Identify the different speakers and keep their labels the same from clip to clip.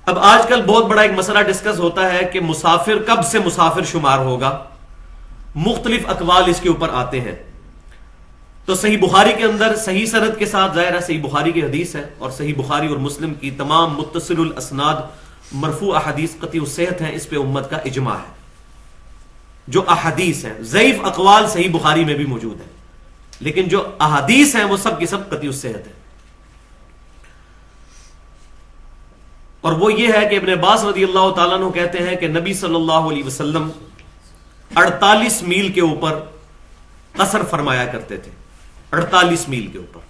Speaker 1: اب آج کل بہت بڑا ایک مسئلہ ڈسکس ہوتا ہے کہ مسافر کب سے مسافر شمار ہوگا، مختلف اقوال اس کے اوپر آتے ہیں. تو صحیح بخاری کے اندر صحیح سند کے ساتھ، ظاہر ہے صحیح بخاری کی حدیث ہے، اور صحیح بخاری اور مسلم کی تمام متصل الاسناد مرفوع احادیث قطعی الصحت ہیں، اس پہ امت کا اجماع ہے. جو احادیث ہیں، ضعیف اقوال صحیح بخاری میں بھی موجود ہیں، لیکن جو احادیث ہیں وہ سب کی سب قطعی الصحت ہیں. اور وہ یہ ہے کہ ابن عباس رضی اللہ تعالیٰ عنہ کہتے ہیں کہ نبی صلی اللہ علیہ وسلم 48 میل کے اوپر قصر فرمایا کرتے تھے، 48 میل کے اوپر.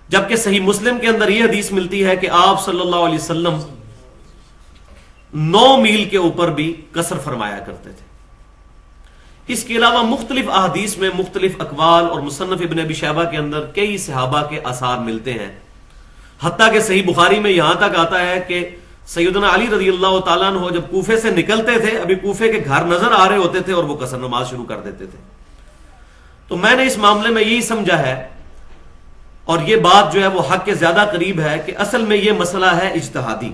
Speaker 1: جبکہ صحیح مسلم کے اندر یہ حدیث ملتی ہے کہ آپ صلی اللہ علیہ وسلم 9 میل کے اوپر بھی قصر فرمایا کرتے تھے. اس کے علاوہ مختلف احادیث میں مختلف اقوال، اور مصنف ابن ابی شیبہ کے اندر کئی صحابہ کے آثار ملتے ہیں. حتیٰ کہ صحیح بخاری میں یہاں تک آتا ہے کہ سیدنا علی رضی اللہ تعالیٰ عنہ جب کوفے سے نکلتے تھے، ابھی کوفے کے گھر نظر آ رہے ہوتے تھے اور وہ قصر نماز شروع کر دیتے تھے. تو میں نے اس معاملے میں یہی سمجھا ہے، اور یہ بات جو ہے وہ حق کے زیادہ قریب ہے، کہ اصل میں یہ مسئلہ ہے اجتہادی.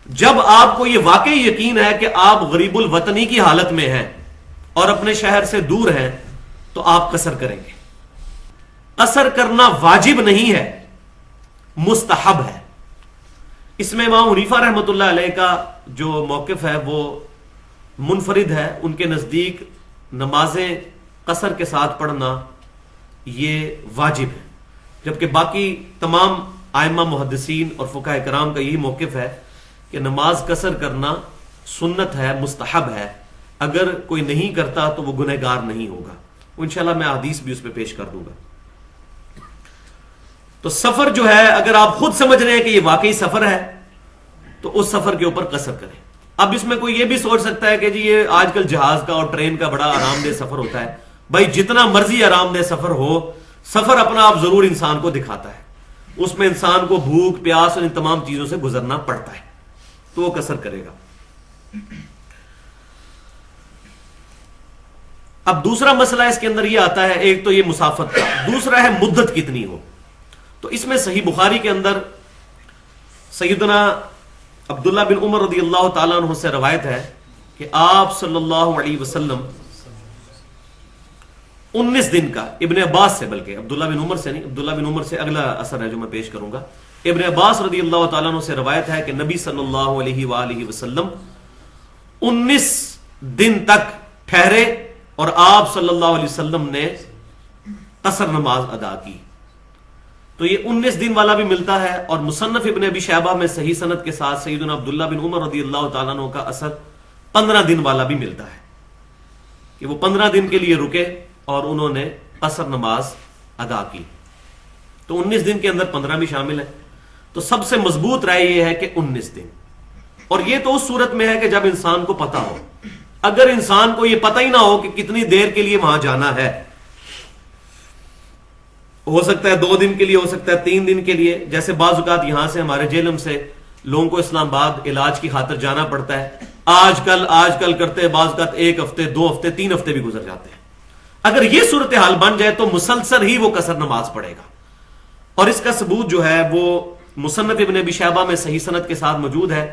Speaker 1: جب آپ کو یہ واقعی یقین ہے کہ آپ غریب الوطنی کی حالت میں ہیں اور اپنے شہر سے دور ہیں، تو آپ قصر کریں گے. قصر کرنا واجب نہیں ہے، مستحب ہے. اس میں امام حنیفہ رحمۃ اللہ علیہ کا جو موقف ہے وہ منفرد ہے. ان کے نزدیک نمازیں قصر کے ساتھ پڑھنا یہ واجب ہے، جبکہ باقی تمام ائمہ محدثین اور فقہاء کرام کا یہی موقف ہے کہ نماز قصر کرنا سنت ہے، مستحب ہے. اگر کوئی نہیں کرتا تو وہ گنہگار نہیں ہوگا. انشاءاللہ میں حدیث بھی اس پہ پیش کر دوں گا. تو سفر جو ہے، اگر آپ خود سمجھ رہے ہیں کہ یہ واقعی سفر ہے تو اس سفر کے اوپر قصر کریں. اب اس میں کوئی یہ بھی سوچ سکتا ہے کہ جی یہ آج کل جہاز کا اور ٹرین کا بڑا آرام دہ سفر ہوتا ہے. بھائی جتنا مرضی آرام دہ سفر ہو، سفر اپنا آپ ضرور انسان کو دکھاتا ہے. اس میں انسان کو بھوک پیاس اور ان تمام چیزوں سے گزرنا پڑتا ہے، تو وہ قصر کرے گا. اب دوسرا مسئلہ اس کے اندر یہ آتا ہے، ایک تو یہ مسافت کا، دوسرا ہے مدت کتنی ہو. تو اس میں صحیح بخاری کے اندر سیدنا عبداللہ بن عمر رضی اللہ تعالیٰ عنہ سے روایت ہے کہ آپ صلی اللہ علیہ وسلم 19 دن کا، ابن عباس سے، بلکہ عبداللہ بن عمر سے نہیں، عبداللہ بن عمر سے اگلا اثر ہے جو میں پیش کروں گا. ابن عباس رضی اللہ تعالیٰ عنہ سے روایت ہے کہ نبی صلی اللہ علیہ وآلہ وسلم 19 دن تک ٹھہرے اور آپ صلی اللہ علیہ وسلم نے قصر نماز ادا کی. تو یہ 19 دن والا بھی ملتا ہے، اور مصنف ابن ابی شیبہ میں صحیح سند کے ساتھ سیدنا عبداللہ بن عمر رضی اللہ تعالیٰ عنہ کا اثر 15 دن والا بھی ملتا ہے کہ وہ 15 دن کے لیے رکے اور انہوں نے قصر نماز ادا کی. تو 19 دن کے اندر 15 بھی شامل ہے. تو سب سے مضبوط رائے یہ ہے کہ 19 دن. اور یہ تو اس صورت میں ہے کہ جب انسان کو پتا ہو. اگر انسان کو یہ پتہ ہی نہ ہو کہ کتنی دیر کے لیے وہاں جانا ہے، ہو سکتا ہے 2 دن کے لیے، ہو سکتا ہے 3 دن کے لیے. جیسے بعض اوقات یہاں سے ہمارے جہلم سے لوگوں کو اسلام آباد علاج کی خاطر جانا پڑتا ہے. آج کل کرتے بعض اوقات 1 ہفتے 2 ہفتے 3 ہفتے بھی گزر جاتے ہیں. اگر یہ صورتحال بن جائے تو مسلسل ہی وہ قصر نماز پڑھے گا. اور اس کا ثبوت جو ہے وہ مصنف ابن ابی شیبہ میں صحیح سند کے ساتھ موجود ہے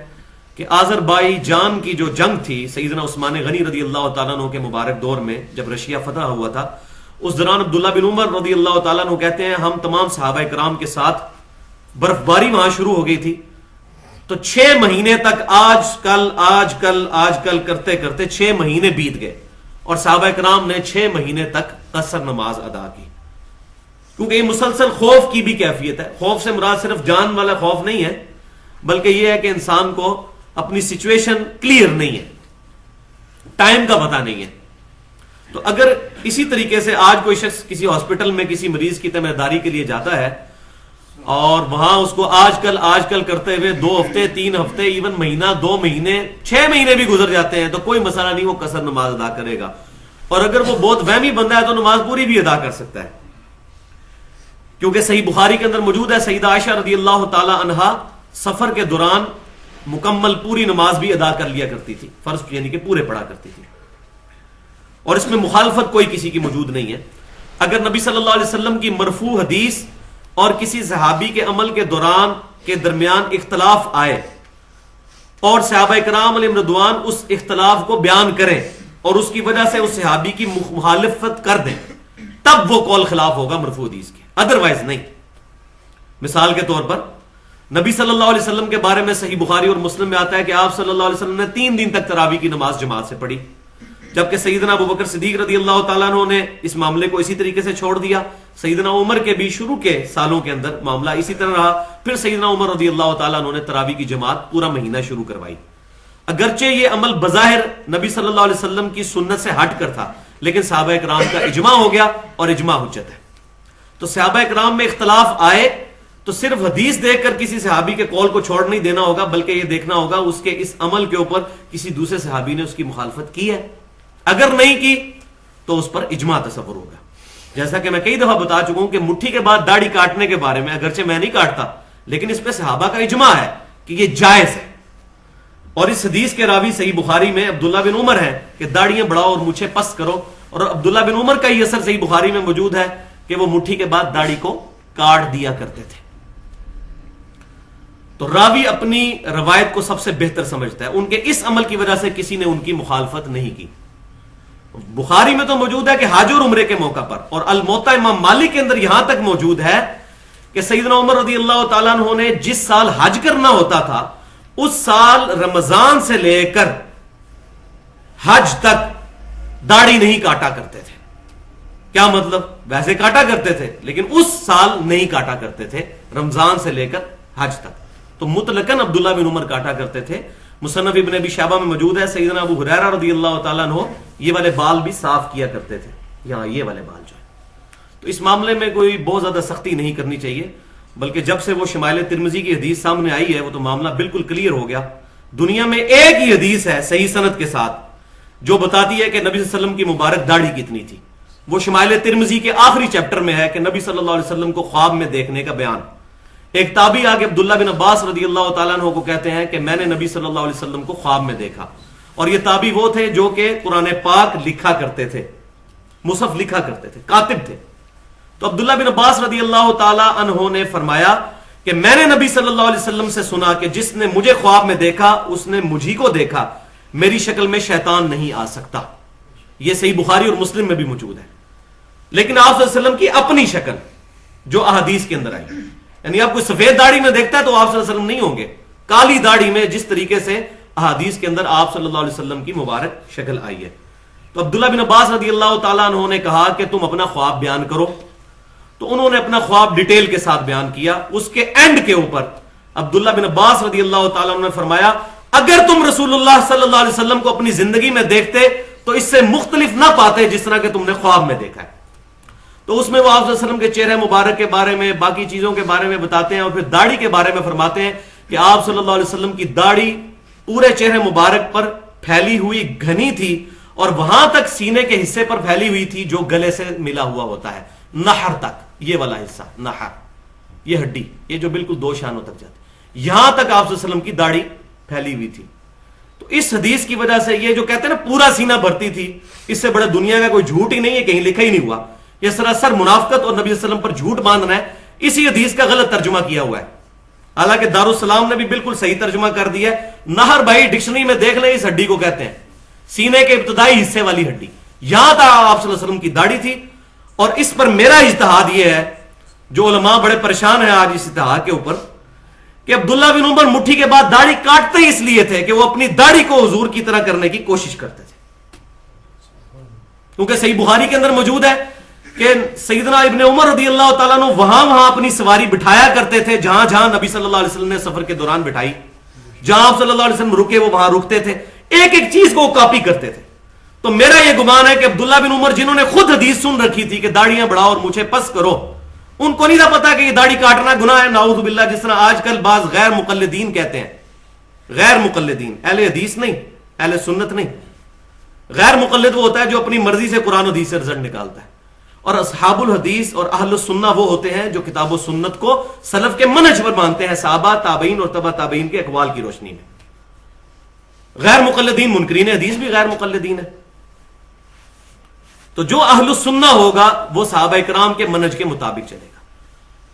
Speaker 1: کہ آذربائی جان کی جو جنگ تھی سیدنا عثمان غنی رضی اللہ تعالیٰ عنہ کے مبارک دور میں، جب رشیا فتح ہوا تھا، اس دوران عبداللہ بن عمر رضی اللہ تعالیٰ عنہ کہتے ہیں ہم تمام صحابہ کرام کے ساتھ برف باری وہاں شروع ہو گئی تھی. تو 6 مہینے تک آج کل کرتے کرتے 6 مہینے بیت گئے اور صحابہ کرام نے 6 مہینے تک قصر نماز ادا کی. کیونکہ یہ مسلسل خوف کی بھی کیفیت ہے. خوف سے مراد صرف جان والا خوف نہیں ہے، بلکہ یہ ہے کہ انسان کو اپنی سچویشن کلیئر نہیں ہے، ٹائم کا پتہ نہیں ہے. تو اگر اسی طریقے سے آج کوئی شخص کسی ہاسپٹل میں کسی مریض کی تیمارداری کے لیے جاتا ہے اور وہاں اس کو آج کل کرتے ہوئے 2 ہفتے 3 ہفتے ایون مہینہ 2 مہینے 6 مہینے بھی گزر جاتے ہیں، تو کوئی مسئلہ نہیں، وہ قصر نماز ادا کرے گا. اور اگر وہ بہت وہمی بندہ ہے تو نماز پوری بھی ادا کر سکتا ہے. کیونکہ صحیح بخاری کے اندر موجود ہے سیدہ عائشہ رضی اللہ تعالی عنہا سفر کے دوران مکمل پوری نماز بھی ادا کر لیا کرتی تھی، فرض یعنی کہ پورے پڑھا کرتی تھی، اور اس میں مخالفت کوئی کسی کی موجود نہیں ہے. اگر نبی صلی اللہ علیہ وسلم کی مرفوع حدیث اور کسی صحابی کے عمل کے دوران کے درمیان اختلاف آئے اور صحابہ کرام علیہم رضوان اس اختلاف کو بیان کریں اور اس کی وجہ سے اس صحابی کی مخالفت کر دیں، تب وہ قول خلاف ہوگا مرفوع حدیث کے، ادروائز نہیں۔ مثال کے طور پر نبی صلی اللہ علیہ وسلم کے بارے میں صحیح بخاری اور مسلم میں آتا ہے کہ آپ صلی اللہ علیہ وسلم نے 3 دن تک تراویح کی نماز جماعت سے پڑھی، جبکہ سیدنا ابو بکر صدیق رضی اللہ تعالیٰ عنہ نے اس معاملے کو اسی طریقے سے چھوڑ دیا۔ سیدنا عمر کے بھی شروع کے سالوں کے اندر معاملہ اسی طرح رہا، پھر سیدنا عمر رضی اللہ تعالیٰ عنہ نے تراویح کی جماعت پورا مہینہ شروع کروائی۔ اگرچہ یہ عمل بظاہر نبی صلی اللہ علیہ وسلم کی سنت سے ہٹ کر تھا، لیکن صحابہ کرام کا اجماع ہو گیا اور اجماع حجت ہے۔ تو صحابہ کرام میں اختلاف آئے تو صرف حدیث دیکھ کر کسی صحابی کے قول کو چھوڑ نہیں دینا ہوگا، بلکہ یہ دیکھنا ہوگا اس کے اس عمل کے اوپر کسی دوسرے صحابی نے اس کی مخالفت کی ہے، اگر نہیں کی تو اس پر اجماع تصور ہوگا۔ جیسا کہ میں کئی دفعہ بتا چکا ہوں کہ مٹھی کے بعد داڑھی کاٹنے کے بارے میں اگرچہ میں نہیں کاٹتا، لیکن اس پہ صحابہ کا اجماع ہے کہ یہ جائز ہے، اور اس حدیث کے راوی صحیح بخاری میں عبداللہ بن عمر ہے کہ داڑیاں بڑھاؤ اور مونچھیں پست کرو، اور عبداللہ بن عمر کا یہ اثر صحیح بخاری میں موجود ہے کہ وہ مٹھی کے بعد داڑھی کو کاٹ دیا کرتے تھے۔ تو راوی اپنی روایت کو سب سے بہتر سمجھتا ہے، ان کے اس عمل کی وجہ سے کسی نے ان کی مخالفت نہیں کی۔ بخاری میں تو موجود ہے کہ حج اور عمرے کے موقع پر، اور الموطا امام مالک کے اندر یہاں تک موجود ہے کہ سیدنا عمر رضی اللہ تعالیٰ عنہ نے جس سال حج کرنا ہوتا تھا اس سال رمضان سے لے کر حج تک داڑھی نہیں کاٹا کرتے تھے۔ کیا مطلب؟ ویسے کاٹا کرتے تھے لیکن اس سال نہیں کاٹا کرتے تھے، رمضان سے لے کر حج تک۔ تو مطلقاً عبداللہ بن عمر کاٹا کرتے تھے۔ مصنف ابن ابی شیبہ میں موجود ہے سیدنا ابو ہریرہ رضی اللہ تعالیٰ عنہ یہ والے بال بھی صاف کیا کرتے تھے، یہاں یہ والے بال جو ہے۔ تو اس معاملے میں کوئی بہت زیادہ سختی نہیں کرنی چاہیے، بلکہ جب سے وہ شمائل ترمذی کی حدیث سامنے آئی ہے وہ تو معاملہ بالکل کلیئر ہو گیا۔ دنیا میں ایک ہی حدیث ہے صحیح سند کے ساتھ جو بتاتی ہے کہ نبی صلی اللہ علیہ وسلم کی مبارک داڑھی کتنی تھی، وہ شمائل ترمذی کے آخری چیپٹر میں ہے کہ نبی صلی اللہ علیہ وسلم کو خواب میں دیکھنے کا بیان۔ ایک تابعی آگے عبداللہ بن عباس رضی اللہ تعالیٰ عنہ کو کہتے ہیں کہ میں نے نبی صلی اللہ علیہ وسلم کو خواب میں دیکھا، اور یہ تابعی وہ تھے جو کہ قرآن پاک لکھا کرتے تھے، مصحف لکھا کرتے تھے، کاتب تھے۔ تو عبداللہ بن عباس رضی اللہ تعالیٰ عنہ نے فرمایا کہ میں نے نبی صلی اللہ علیہ وسلم سے سنا کہ جس نے مجھے خواب میں دیکھا اس نے مجھی کو دیکھا، میری شکل میں شیطان نہیں آ سکتا۔ یہ صحیح بخاری اور مسلم میں بھی موجود ہے۔ لیکن آپ صلی اللہ علیہ وسلم کی اپنی شکل جو احادیث کے اندر آئی، یعنی آپ کوئی سفید داڑھی میں دیکھتا ہے تو آپ صلی اللہ علیہ وسلم نہیں ہوں گے، کالی داڑھی میں جس طریقے سے احادیث کے اندر آپ صلی اللہ علیہ وسلم کی مبارک شکل آئی ہے۔ تو عبداللہ بن عباس رضی اللہ تعالیٰ عنہ نے کہا کہ تم اپنا خواب بیان کرو، تو انہوں نے اپنا خواب ڈیٹیل کے ساتھ بیان کیا۔ اس کے اینڈ کے اوپر عبداللہ بن عباس رضی اللہ تعالیٰ عنہ نے فرمایا اگر تم رسول اللہ صلی اللہ علیہ وسلم کو اپنی زندگی میں دیکھتے تو اس سے مختلف نہ پاتے جس طرح کہ تم نے خواب میں دیکھا ہے۔ تو اس میں وہ آپ صلی اللہ علیہ وسلم کے چہرے مبارک کے بارے میں، باقی چیزوں کے بارے میں بتاتے ہیں، اور پھر داڑھی کے بارے میں فرماتے ہیں کہ آپ صلی اللہ علیہ وسلم کی داڑھی پورے چہرے مبارک پر پھیلی ہوئی گھنی تھی، اور وہاں تک سینے کے حصے پر پھیلی ہوئی تھی جو گلے سے ملا ہوا ہوتا ہے، نحر تک، یہ والا حصہ نحر، یہ ہڈی، یہ جو بالکل 2 شانوں تک جاتی، یہاں تک آپ صلی اللہ علیہ وسلم کی داڑھی پھیلی ہوئی تھی۔ تو اس حدیث کی وجہ سے یہ جو کہتے ہیں نا پورا سینہ بھرتی تھی، اس سے بڑا دنیا کا کوئی جھوٹ ہی نہیں ہے، کہیں لکھا ہی نہیں ہوا۔ یہ سراسر منافقت اور نبی صلی اللہ علیہ وسلم پر جھوٹ باندھنا ہے۔ اسی حدیث کا غلط ترجمہ کیا ہوا ہے، حالانکہ دارالسلام نے بھی بالکل صحیح ترجمہ کر دیا ہے۔ نہر بھائی ڈکشنری میں دیکھ لیں، اس ہڈی کو کہتے ہیں سینے کے ابتدائی حصے والی ہڈی، یہاں تک آپ صلی اللہ علیہ وسلم کی داڑھی تھی۔ اور اس پر میرا اجتہاد یہ ہے، جو علماء بڑے پریشان ہیں آج اس اجتہاد کے اوپر، کہ عبداللہ بن عمر مٹھی کے بعد داڑھی کاٹتے ہی اس لیے تھے کہ وہ اپنی داڑھی کو حضور کی طرح کرنے کی کوشش کرتے تھے، کیونکہ صحیح بخاری کے اندر موجود ہے کہ سیدنا ابن عمر رضی اللہ تعالیٰ عنہ وہاں اپنی سواری بٹھایا کرتے تھے جہاں جہاں نبی صلی اللہ علیہ وسلم نے سفر کے دوران بٹھائی، جہاں آپ صلی اللہ علیہ وسلم رکے وہ وہاں رکتے تھے، ایک ایک چیز کو کاپی کرتے تھے۔ تو میرا یہ گمان ہے کہ عبداللہ بن عمر جنہوں نے خود حدیث سن رکھی تھی کہ داڑیاں بڑھاؤ اور مونچھیں پس کرو، ان کو نہیں تھا پتا کہ یہ داڑھی کاٹنا گناہ ہے، نعوذ باللہ، جس طرح آج کل بعض غیر مقلدین کہتے ہیں۔ غیر مقلدین، اہل حدیث نہیں، اہل سنت نہیں۔ غیر مقلد وہ ہوتا ہے جو اپنی مرضی سے قرآن و حدیث سے رزلٹ نکالتا ہے، اور اصحاب الحدیث اور اہل السنہ وہ ہوتے ہیں جو کتاب و سنت کو سلف کے منہج پر مانتے ہیں، صحابہ، تابعین اور تبع تابعین کے اقوال کی روشنی میں۔ غیر مقلدین منکرین حدیث بھی غیر مقلدین ہے۔ تو جو اہل السنہ ہوگا وہ صحابہ کرام کے منہج کے مطابق چلے گا۔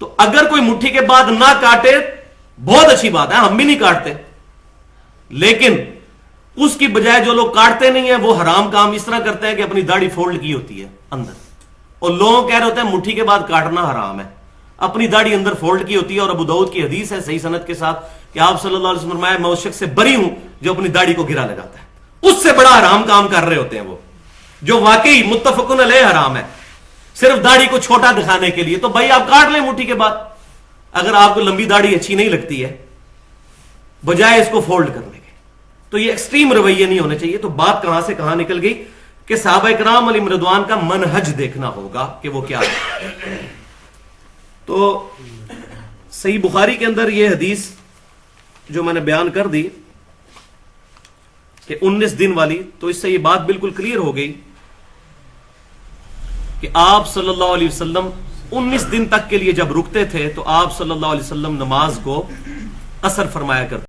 Speaker 1: تو اگر کوئی مٹھی کے بعد نہ کاٹے بہت اچھی بات ہے, ہم بھی نہیں کاٹتے, لیکن اس کی بجائے جو لوگ کاٹتے نہیں ہیں وہ حرام کام اس طرح کرتے ہیں کہ اپنی داڑھی فولڈ کی ہوتی ہے اندر, اور لوگ کہہ رہے ہوتے ہیں مٹھی کے بعد کاٹنا حرام ہے, اپنی داڑھی اندر فولڈ کی ہوتی ہے. اور ابو داؤد کی حدیث ہے صحیح سند کے ساتھ کہ آپ صلی اللہ علیہ وسلم فرمایا میں اس شخص سے بری ہوں جو اپنی داڑھی کو گرا لگاتا ہے. اس سے بڑا حرام کام کر رہے ہوتے ہیں وہ, جو واقعی متفقن علیہ حرام ہے, صرف داڑھی کو چھوٹا دکھانے کے لیے. تو بھائی آپ کاٹ لیں مٹھی کے بعد, اگر آپ کو لمبی داڑھی اچھی نہیں لگتی ہے بجائے اس کو فولڈ کرنے کے. تو یہ ایکسٹریم رویے نہیں ہونے چاہیے. تو بات کہاں سے کہاں نکل گئی کہ صحابہ کرام علیہم رضوان کا منہج دیکھنا ہوگا کہ وہ کیا ہے. تو صحیح بخاری کے اندر یہ حدیث جو میں نے بیان کر دی کہ 19 دن والی, تو اس سے یہ بات بالکل کلیئر ہو گئی کہ آپ صلی اللہ علیہ وسلم 19 دن تک کے لیے جب رکتے تھے تو آپ صلی اللہ علیہ وسلم نماز کو قصر فرمایا کرتے